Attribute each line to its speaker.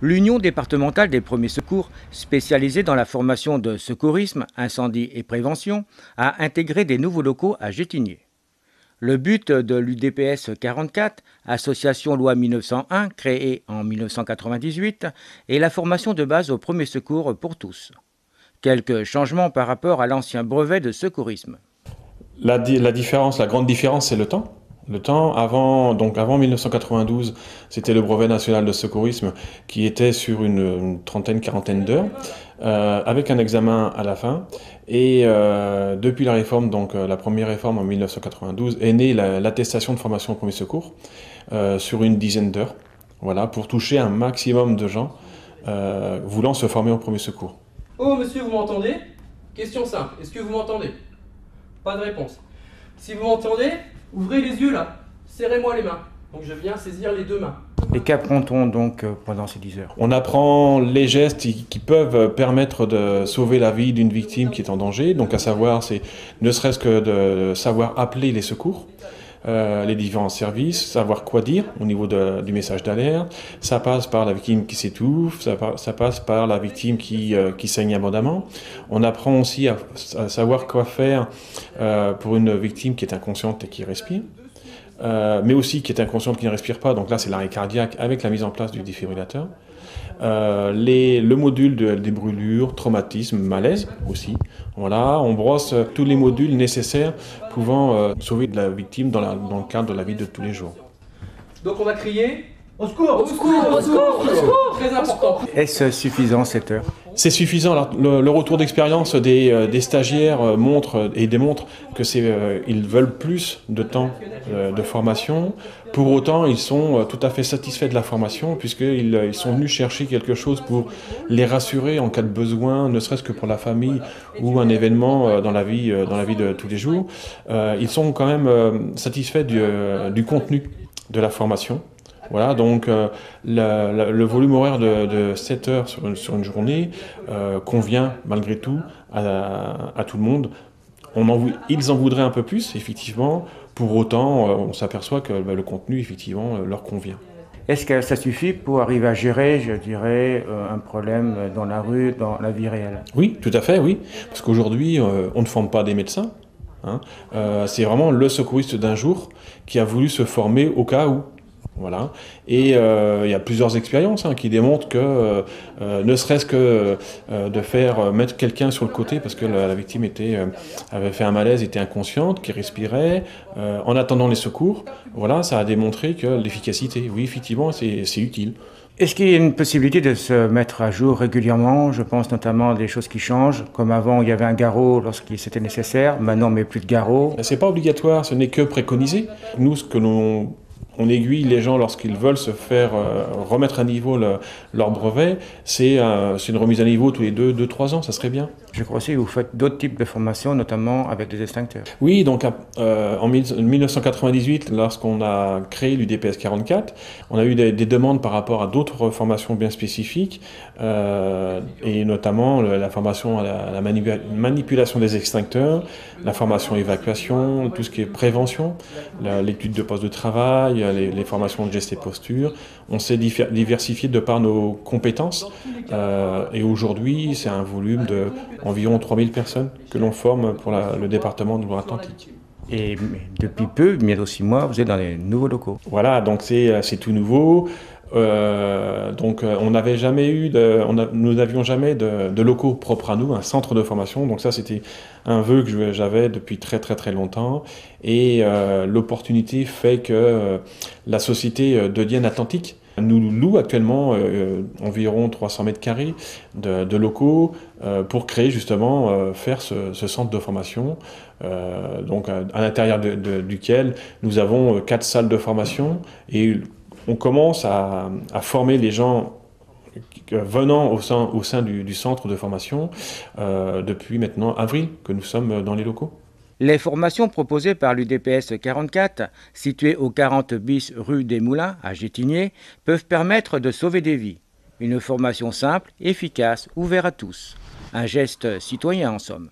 Speaker 1: L'Union départementale des premiers secours, spécialisée dans la formation de secourisme, incendie et prévention, a intégré des nouveaux locaux à Gétigné. Le but de l'UDPS 44, association loi 1901 créée en 1998, est la formation de base aux premiers secours pour tous. Quelques changements par rapport à l'ancien brevet de secourisme.
Speaker 2: La grande différence, c'est le temps. Le temps, avant 1992, c'était le brevet national de secourisme qui était sur une trentaine, quarantaine d'heures, avec un examen à la fin. Et depuis la réforme, la première réforme en 1992, est née l'attestation de formation au premier secours sur une dizaine d'heures, voilà, pour toucher un maximum de gens voulant se former au premier secours.
Speaker 3: Oh monsieur, vous m'entendez? Question simple, est-ce que vous m'entendez? Pas de réponse. Si vous m'entendez, ouvrez les yeux là, serrez-moi les mains. Donc je viens saisir les deux mains.
Speaker 1: Et qu'apprend-on donc pendant ces 10 heures?
Speaker 2: On apprend les gestes qui peuvent permettre de sauver la vie d'une victime qui est en danger. Donc à savoir, c'est ne serait-ce que de savoir appeler les secours, les différents services, savoir quoi dire au niveau du message d'alerte. Ça passe par la victime qui s'étouffe, ça passe par la victime qui saigne abondamment. On apprend aussi à savoir quoi faire pour une victime qui est inconsciente et qui respire. Mais aussi qui est inconsciente, qui ne respire pas, donc là c'est l'arrêt cardiaque avec la mise en place du défibrillateur. Le module des brûlures, traumatisme, malaise aussi. Voilà, on brosse tous les modules nécessaires pouvant sauver la victime dans le cadre de la vie de tous les jours.
Speaker 3: Donc on va crier
Speaker 4: au secours,
Speaker 3: au secours, au secours, au secours. Très important.
Speaker 1: Est-ce suffisant cette heure?
Speaker 2: C'est suffisant. Alors, le retour d'expérience des stagiaires démontre que ils veulent plus de temps de formation. Pour autant, ils sont tout à fait satisfaits de la formation puisqu'ils sont venus chercher quelque chose pour les rassurer en cas de besoin, ne serait-ce que pour la famille ou un événement dans la vie de tous les jours. Ils sont quand même satisfaits du contenu de la formation. Voilà, donc le volume horaire de 7 heures sur une journée convient malgré tout à tout le monde. Ils en voudraient un peu plus, effectivement. Pour autant, on s'aperçoit que le contenu, effectivement, leur convient.
Speaker 1: Est-ce que ça suffit pour arriver à gérer, je dirais, un problème dans la rue, dans la vie réelle?
Speaker 2: Oui, tout à fait, oui. Parce qu'aujourd'hui, on ne forme pas des médecins. Hein. C'est vraiment le secouriste d'un jour qui a voulu se former au cas où. Voilà. Et il y a plusieurs expériences qui démontrent que ne serait-ce que de mettre quelqu'un sur le côté parce que la victime avait fait un malaise, était inconsciente, qui respirait, en attendant les secours, voilà, ça a démontré que l'efficacité, oui, effectivement, c'est utile.
Speaker 1: Est-ce qu'il y a une possibilité de se mettre à jour régulièrement? Je pense notamment à des choses qui changent, comme avant il y avait un garrot lorsqu'il c'était nécessaire, maintenant on ne met plus de garrot.
Speaker 2: C'est pas obligatoire, ce n'est que préconisé. Nous, ce que on aiguille les gens lorsqu'ils veulent se faire remettre à niveau leur brevet, c'est une remise à niveau tous les 2-3 ans, ça serait bien.
Speaker 1: Je crois aussi que vous faites d'autres types de formations, notamment avec des extincteurs.
Speaker 2: Oui, donc en 1998, lorsqu'on a créé l'UDPS 44, on a eu des demandes par rapport à d'autres formations bien spécifiques, et notamment la formation à la manipulation des extincteurs, la formation évacuation, tout ce qui est prévention, l'étude de poste de travail, les formations de gestes et postures. On s'est diversifié de par nos compétences et aujourd'hui c'est un volume d'environ 3000 personnes que l'on forme pour le département de Loire-Atlantique.
Speaker 1: Et depuis peu, bientôt 6 mois, vous êtes dans les nouveaux locaux.
Speaker 2: Voilà, donc c'est tout nouveau. Nous n'avions jamais de locaux propres à nous, un centre de formation. Donc ça, c'était un vœu que j'avais depuis très très très longtemps. Et l'opportunité fait que la société de Diane Atlantique nous loue actuellement environ 300 mètres carrés de locaux pour créer justement, faire ce centre de formation. À l'intérieur duquel nous avons 4 salles de formation et on commence à former les gens venant au sein du centre de formation depuis maintenant avril que nous sommes dans les locaux.
Speaker 1: Les formations proposées par l'UDPS 44, située au 40 bis rue des Moulins à Gétigné, peuvent permettre de sauver des vies. Une formation simple, efficace, ouverte à tous. Un geste citoyen en somme.